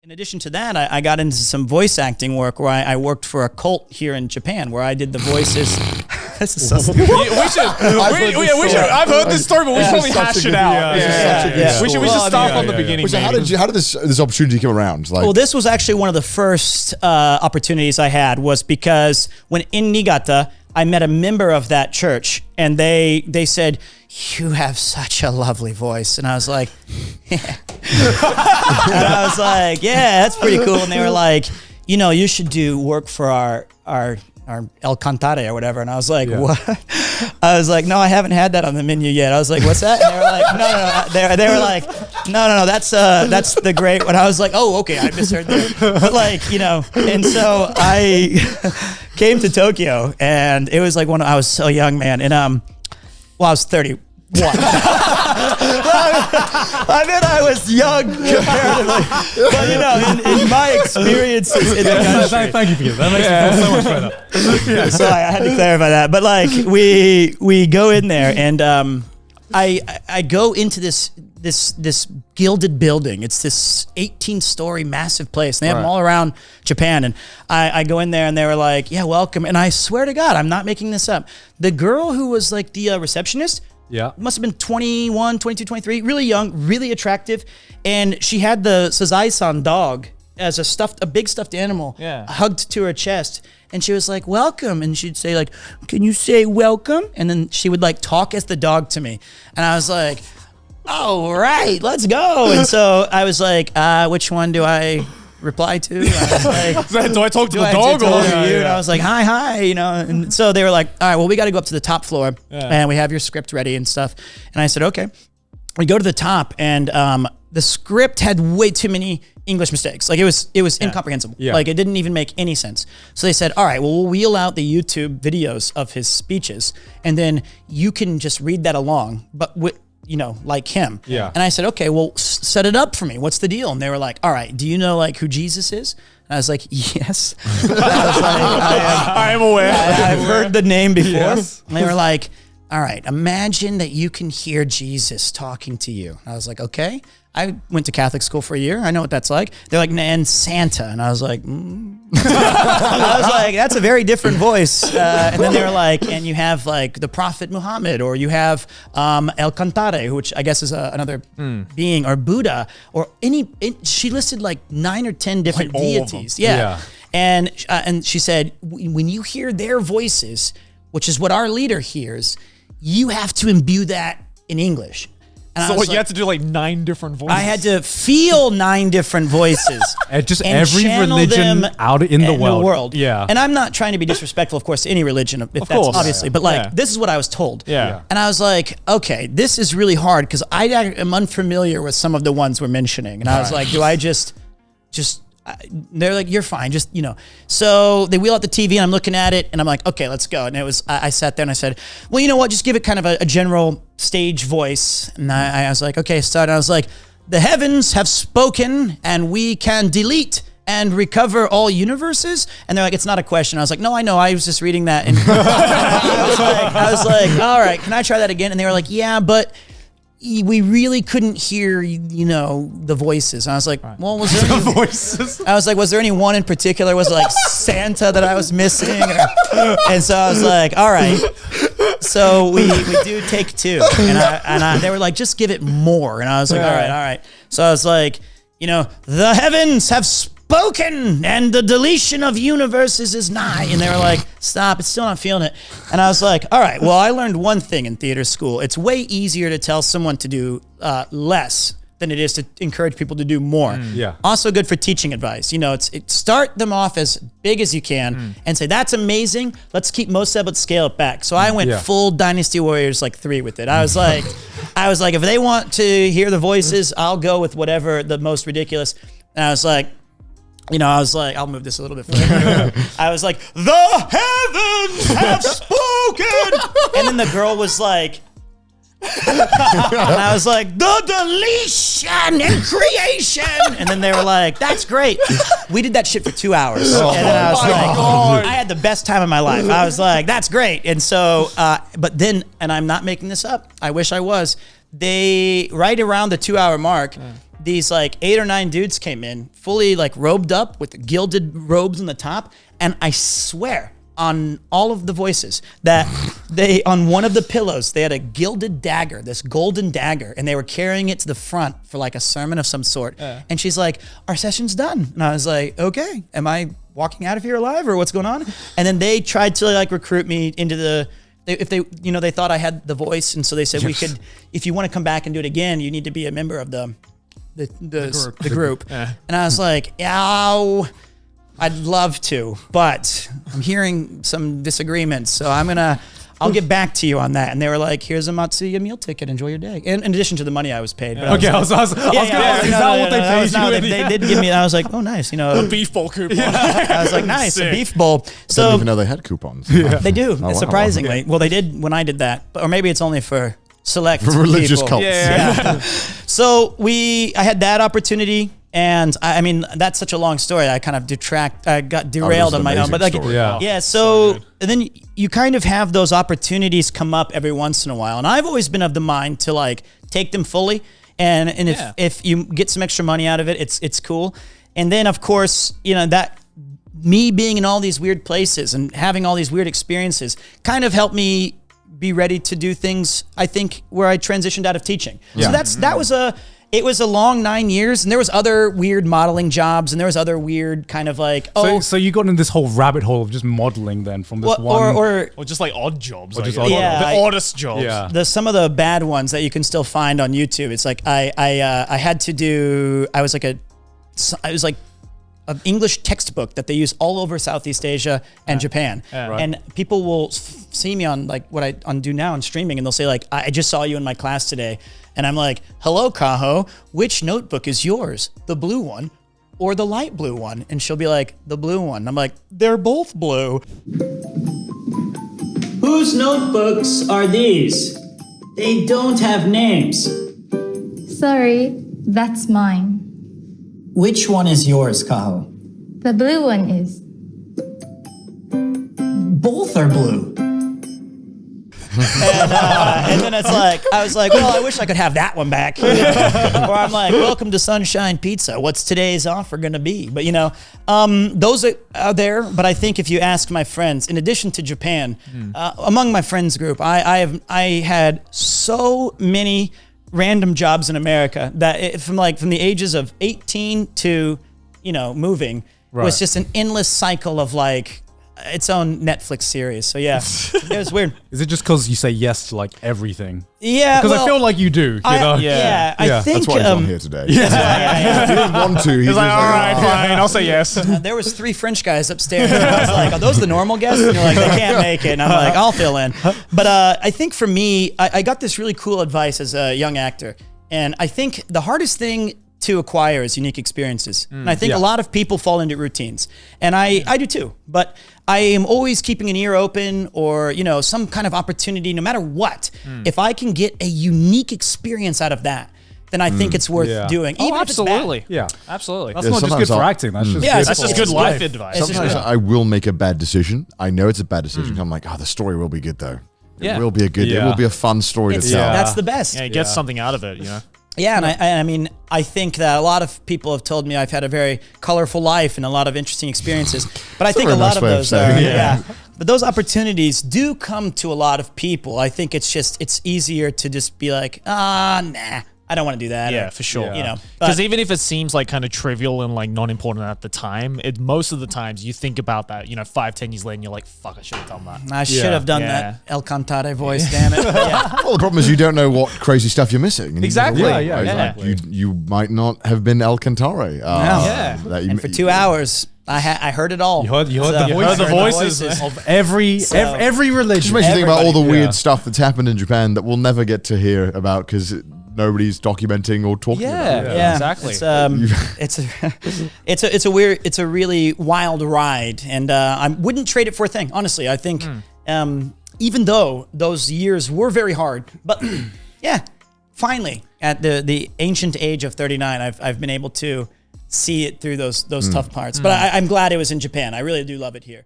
In addition to that, I got into some voice acting work where I worked for a cult here in Japan where I did the voices. This is so stupid. I've heard this story, but we should probably hash it out. We should start from the beginning. So how did this opportunity come around? Well, this was actually one of the first opportunities I had was because when in Niigata, I met a member of that church and they said, "You have such a lovely voice." And I was like, yeah. And I was like, yeah, that's pretty cool. And they were like, you should do work for our El Cantare or whatever. And I was like, what? I was like, no, I haven't had that on the menu yet. I was like, what's that? And they were like, no. They were like, no, that's the great one. I was like, oh, okay, I misheard that. But and so I came to Tokyo and it was like I was so young, man. And I was 31. I mean, I was young comparatively, but in my experiences in the country. Thank you for that. That makes me feel so much better. So I had to clarify that. But we go in there and I go into this gilded building. It's this 18-story massive place. And they have them all around Japan. And I go in there and they were like, yeah, welcome. And I swear to God, I'm not making this up. The girl who was like the receptionist, must have been 21, 22, 23, really young, really attractive. And she had the Sazai-san dog as a big stuffed animal hugged to her chest. And she was like, welcome. And she'd say like, can you say welcome? And then she would like talk as the dog to me. And I was like, all right, let's go. And so I was like, which one do I reply to? I was like, do I talk to the dog or you? And I was like, hi, And so they were like, all right, well, we got to go up to the top floor and we have your script ready and stuff. And I said, okay. We go to the top and the script had way too many English mistakes. Like it was incomprehensible. Yeah. Like it didn't even make any sense. So they said, all right, well, we'll wheel out the YouTube videos of his speeches and then you can just read that along, but like him. Yeah. And I said, okay, well, set it up for me. What's the deal? And they were like, all right, do you know like who Jesus is? And I was like, yes. I was like, I am aware. I've heard the name before. Yes. And they were like, all right, imagine that you can hear Jesus talking to you. And I was like, okay. I went to Catholic school for a year. I know what that's like. They're like, and Santa. And I was like, I was like, that's a very different voice. And then they were like, and you have like the Prophet Muhammad, or you have El Cantare, which I guess is another being, or Buddha, or she listed like 9 or 10 different deities. Yeah. And she said, when you hear their voices, which is what our leader hears, you have to imbue that in English. And so you had to do like 9 different voices? I had to feel 9 different voices. And just every religion out in the world. Yeah. And I'm not trying to be disrespectful, of course, to any religion, if that's obviously. But like, this is what I was told. Yeah. And I was like, okay, this is really hard because I am unfamiliar with some of the ones we're mentioning. And I was like, do I just they're like, you're fine, just, So they wheel out the TV and I'm looking at it and I'm like, okay, let's go. And it was, I sat there and I said, well, you know what, just give it kind of a general stage voice. And I was like, okay, start. And I was like, the heavens have spoken and we can delete and recover all universes. And they're like, it's not a question. I was like, no, I know, I was just reading that. And I was like, all right, can I try that again? And they were like, yeah, but we really couldn't hear, the voices. And I was like, well, was there any voices? I was like, was there any one in particular? Was it like Santa that I was missing? And so I was like, all right. So we do take 2. And they were like, just give it more. And I was like, all right. So I was like, the heavens have spoken and the deletion of universes is nigh. And they were like, stop, it's still not feeling it. And I was like, all right, well, I learned one thing in theater school. It's way easier to tell someone to do less than it is to encourage people to do more. Also good for teaching advice. Start them off as big as you can and say, that's amazing. Let's keep most of it, scale it back. So I went full Dynasty Warriors 3 with it. I was like, if they want to hear the voices, I'll go with whatever the most ridiculous. And I was like, I'll move this a little bit further. I was like, the heavens have spoken. And then the girl was like, and I was like, the deletion and creation. And then they were like, that's great. We did that shit for 2 hours. And then I was like, I had the best time of my life. I was like, that's great. And so, but then, and I'm not making this up, I wish I was, right around the 2 hour mark, these like 8 or 9 dudes came in, fully like robed up with gilded robes on the top, and I swear on all of the voices that they, on one of the pillows, they had a gilded dagger, this golden dagger, and they were carrying it to the front for like a sermon of some sort. And she's like, our session's done. And I was like, okay, am I walking out of here alive or what's going on? And then they tried to like recruit me into if they, you know, they thought I had the voice. And so they said, we could, if you want to come back and do it again, you need to be a member of the group. And I was like, ow. I'd love to, but I'm hearing some disagreements, so I'll get back to you on that. And they were like, here's a Matsuya meal ticket, enjoy your day. In addition to the money I was paid. Okay, I was going to ask, is that what they paid you? They did give me, I was like, oh, nice. You know, a beef bowl coupon. I was like, nice, a beef bowl. So, I didn't even know they had coupons. They do, surprisingly. Well, they did when I did that, or maybe it's only for select religious people. cults. So I had that opportunity. And I mean, that's such a long story. I kind of got derailed on my own, but like, so and then you kind of have those opportunities come up every once in a while. And I've always been of the mind to like take them fully. And if you get some extra money out of it, it's cool. And then of course, you know, that me being in all these weird places and having all these weird experiences kind of helped me be ready to do things, I think, where I transitioned out of teaching. So it was a long 9 years, and there was other weird modeling jobs, and there was other weird kind of like, So you got in this whole rabbit hole of just modeling then from this or just like odd jobs. Or just the oddest jobs. Yeah. Some of the bad ones that you can still find on YouTube. It's like I had to do, I was like an English textbook that they use all over Southeast Asia and Japan. And people will see me on like what I do now on streaming, and they'll say like, I just saw you in my class today. And I'm like, hello, Kaho, which notebook is yours? The blue one or the light blue one? And she'll be like, the blue one. I'm like, they're both blue. Whose notebooks are these? They don't have names. Sorry, that's mine. Which one is yours, Kaho? The blue one is. Both are blue. And then it's like, I was like, well, I wish I could have that one back. Or I'm like, welcome to Sunshine Pizza. What's today's offer going to be? But, you know, those are there. But I think if you ask my friends, in addition to Japan, among my friends group, I had so many random jobs in America that from the ages of 18 to, you know, moving was just an endless cycle of like its own Netflix series. So yeah, it was weird. Is it just because you say yes to like everything? Yeah, because I feel like you do. You know? I think that's why he's on here today. He didn't want to. He's like, all right, fine, I'll say yes. There was 3 French guys upstairs. And I was like, are those the normal guests? And you're like, they can't make it. And I'm like, I'll fill in. But I think for me, I got this really cool advice as a young actor, and I think the hardest thing to acquire is unique experiences. And I think a lot of people fall into routines. And I do too. But I am always keeping an ear open, or, you know, some kind of opportunity, no matter what. If I can get a unique experience out of that, then I think it's worth doing. Even absolutely. Yeah, absolutely. That's not just good for acting. That's just that's just good life advice. Sometimes I will make a bad decision. I know it's a bad decision. I'm like, the story will be good though. It will be it will be a fun story to tell. That's the best. Yeah, get something out of it, you know? Yeah, and I mean, I think that a lot of people have told me I've had a very colorful life and a lot of interesting experiences. But I think a lot of those are, but those opportunities do come to a lot of people. I think it's easier to just be like, nah, I don't want to do that. Yeah, for sure. You know, because even if it seems like kind of trivial and like not important at the time, most of the times you think about that, you know, 5-10 years later, and you're like, fuck, I should have done that. I should have done that El Cantare voice, damn it. Well, the problem is you don't know what crazy stuff you're missing. Exactly. Exactly. You might not have been El Cantare. And for 2 hours, I heard it all. You heard the voices of every religion. Just makes you think about all the weird stuff that's happened in Japan that we'll never get to hear about because nobody's documenting or talking about it. Yeah, exactly. It's a really wild ride, and I wouldn't trade it for a thing. Honestly, I think even though those years were very hard, but finally at the ancient age of 39, I've been able to see it through those tough parts. But I'm glad it was in Japan. I really do love it here.